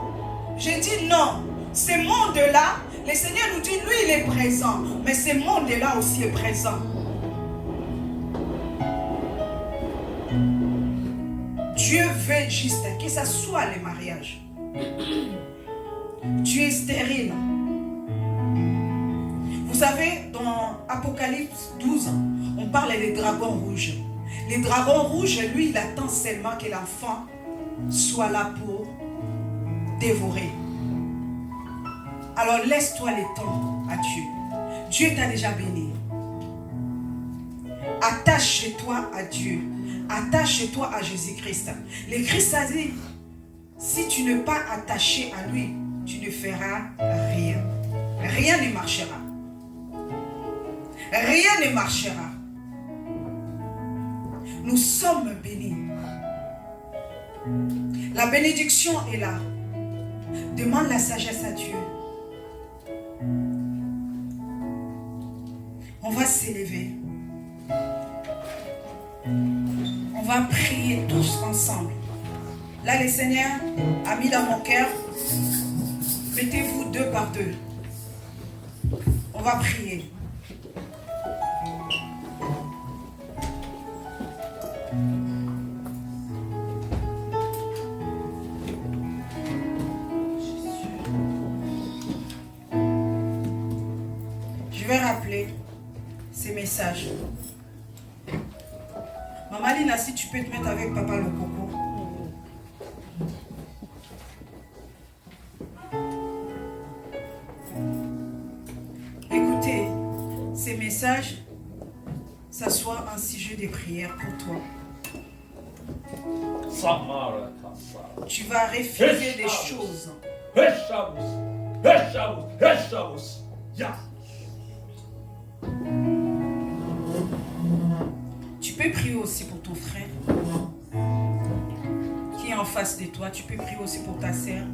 Je dis non. Ce monde-là, le Seigneur nous dit, lui, il est présent. Mais ce monde-là aussi est présent. Dieu veut juste que ça soit le mariage. Tu es stérile. Vous savez, dans Apocalypse 12, on parle des dragons rouges. Les dragons rouges, lui, il attend seulement que l'enfant soit là pour dévorer. Alors laisse-toi le temps à Dieu. Dieu t'a déjà béni. Attache-toi à Dieu. Attache-toi à Jésus-Christ. Le Christ a dit, si tu n'es pas attaché à lui, tu ne feras rien. Rien ne marchera. Rien ne marchera. Nous sommes bénis. La bénédiction est là. Demande la sagesse à Dieu. On va s'élever. On va prier tous ensemble. Là, le Seigneur a mis dans mon cœur. Mettez-vous 2 par 2. On va prier. Je vais rappeler ces messages. Maman Lina, si tu peux te mettre avec Papa Lokoko. Écoutez, ces messages, ça soit un sujet de prière pour toi. Tu vas refuser des choses. Tu peux prier aussi pour ton frère qui est en face de toi. Tu peux prier aussi pour ta sœur.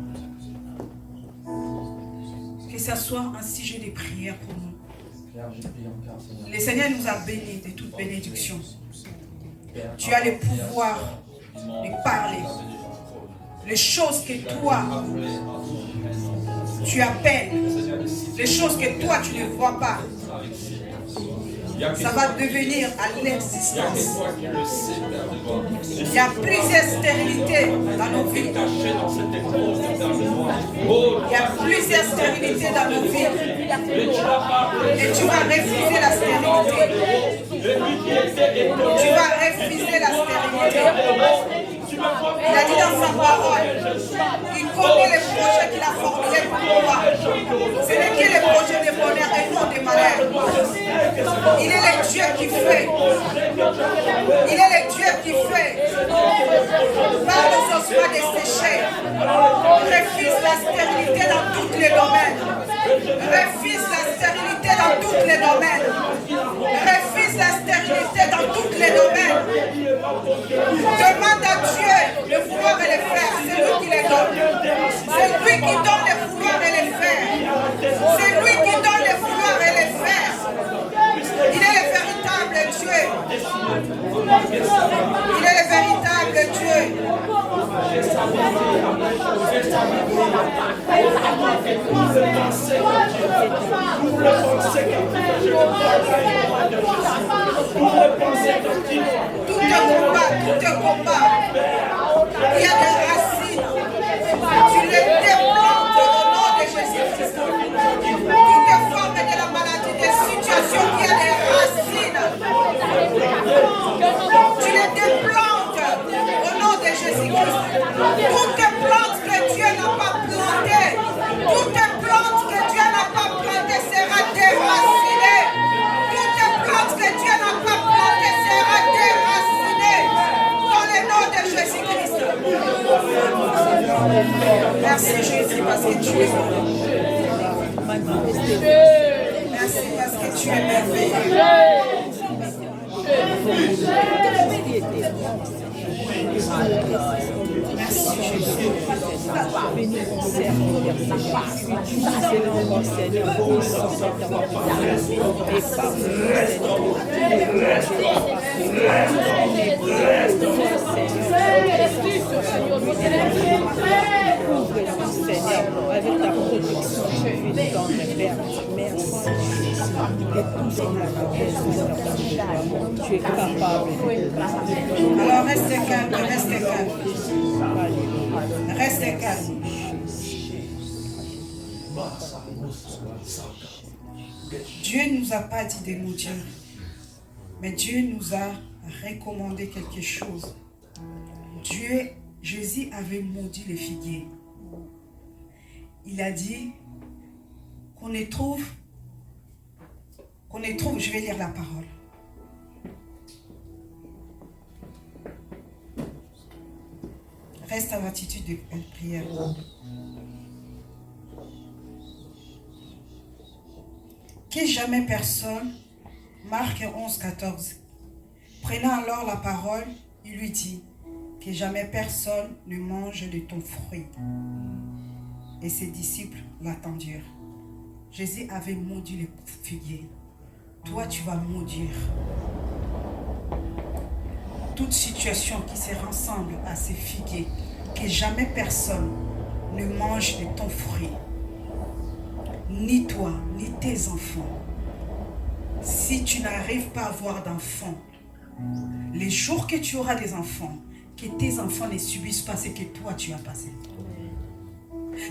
Que ça soit un sujet de prière pour nous. Le Seigneur nous a bénis de toute bénédiction. Tu as le pouvoir de parler. Les choses que toi, tu appelles, les choses que toi, tu ne vois pas, ça va devenir à l'existence. Il y a plusieurs stérilités dans nos vies. Il y a plusieurs stérilités dans nos vies. Et tu vas refuser la stérilité. Tu vas refuser la stérilité. Il a dit dans sa parole, il connaît les projets qu'il a formulés pour toi. Ce n'est que les projets de bonheur et non de malheur. Il est le Dieu qui fait. Il est le Dieu qui fait. Par les ossements desséchés. Refuse la stérilité dans tous les domaines. Refuse la stérilité dans tous les domaines. Refuse la stérilité dans tous les domaines. Demande à Dieu le vouloir et le faire. C'est lui qui les donne. C'est lui qui donne le vouloir et le faire. C'est lui qui donne le vouloir et le faire. Il est le véritable Dieu. Il est le véritable Dieu. Tout te combat. Il y a des racines. Tu les déplantes au nom de Jésus-Christ. Toutes formes de la maladie, des situations qui ont des racines. Tu les déplantes au nom de Jésus-Christ. Toutes plantes que Dieu n'a pas plantées, toutes plantes que Dieu n'a pas plantées sera déracinée. Toutes plantes que Dieu n'a pas plantées sera déracinée dans le nom de Jésus-Christ. Merci Jésus parce que tu es bon. Merci parce que tu es merveilleux. Merci Jésus. Avec ta protection, tu es dans le Père. Merci. Et tout tu es capable. Alors restez calme, restez calme. Restez calme. Dieu ne nous a pas dit de maudire, mais Dieu nous a recommandé quelque chose. Jésus avait maudit les figuiers. Il a dit qu'on ne trouve, je vais lire la parole. Reste à l'attitude de prière. Que jamais personne, Marc 11, 14. Prenant alors la parole, il lui dit, que jamais personne ne mange de ton fruit. Et ses disciples l'attendirent. Jésus avait maudit les figuiers. Toi, tu vas maudire toute situation qui se ressemble à ces figuiers. Que jamais personne ne mange de ton fruit. Ni toi, ni tes enfants. Si tu n'arrives pas à avoir d'enfants, les jours que tu auras des enfants, que tes enfants ne subissent pas ce que toi tu as passé.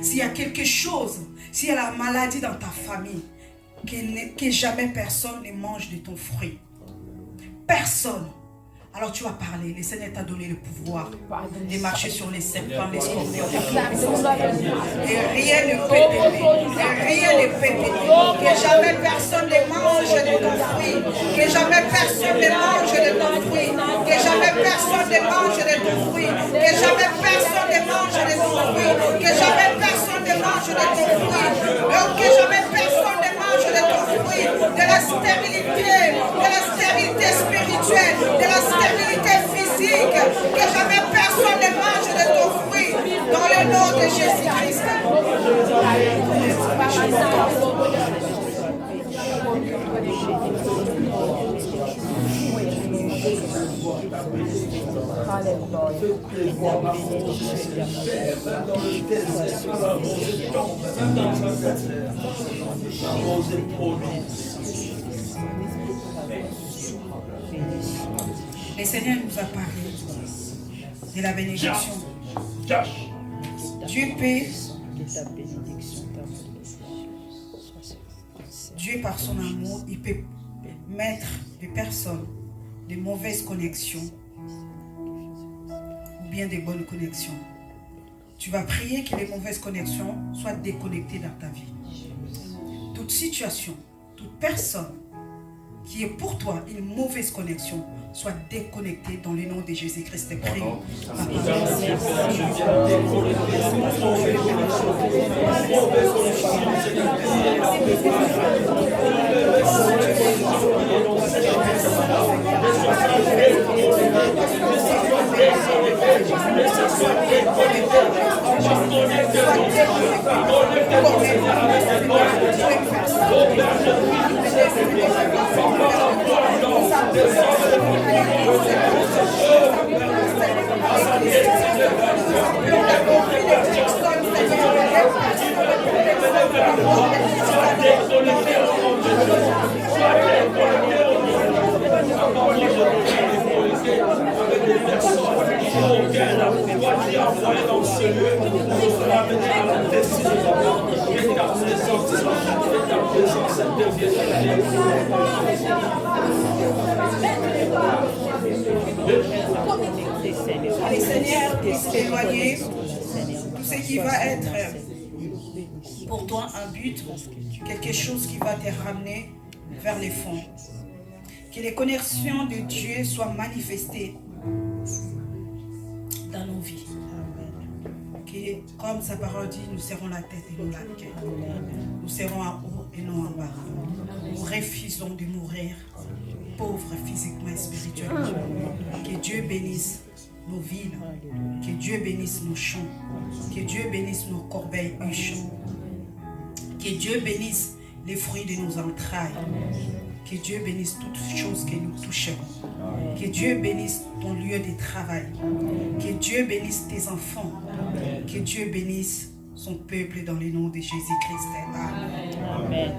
S'il y a quelque chose, s'il y a la maladie dans ta famille, que jamais personne ne mange de ton fruit. Personne. Alors tu vas parler. Le Seigneur t'a donné le pouvoir de marcher sur les serpents, les scorpions. Et rien ne peut t'aimer. Rien ne peut t'aimer. Que jamais personne ne mange de ton fruit. Que jamais personne ne mange de ton fruit. Que jamais personne ne mange de ton fruit. Que jamais personne ne mange de ton fruit. Que jamais personne ne mange de ton fruit. Que jamais personne ne mange de ton fruit. De la stérilité spirituelle, de la stérilité physique, que jamais personne ne mange de ton fruit, dans le nom de Jésus-Christ. Le Seigneur nous a parlé de la bénédiction. Dieu peut, Dieu par son amour, il peut mettre des personnes, de mauvaises connexions ou bien des bonnes connexions. Tu vas prier que les mauvaises connexions soient déconnectées dans ta vie. Toute situation, toute personne qui est pour toi une mauvaise connexion soit déconnectée dans le nom de Jésus-Christ. Prions. Allez Seigneur, éloigner tout ce qui va être pour toi un but, quelque chose qui va te ramener vers les fonds. Que les connexions de Dieu soient manifestées dans nos vies. Que, comme sa parole dit, nous serons la tête et non la queue. Nous serons en haut et non en bas. Nous refusons de mourir pauvres physiquement et spirituellement. Que Dieu bénisse nos villes, que Dieu bénisse nos champs, que Dieu bénisse nos corbeilles huches, que Dieu bénisse les fruits de nos entrailles, que Dieu bénisse toutes choses que nous touchons, que Dieu bénisse ton lieu de travail, que Dieu bénisse tes enfants, que Dieu bénisse son peuple dans le nom de Jésus-Christ. Amen.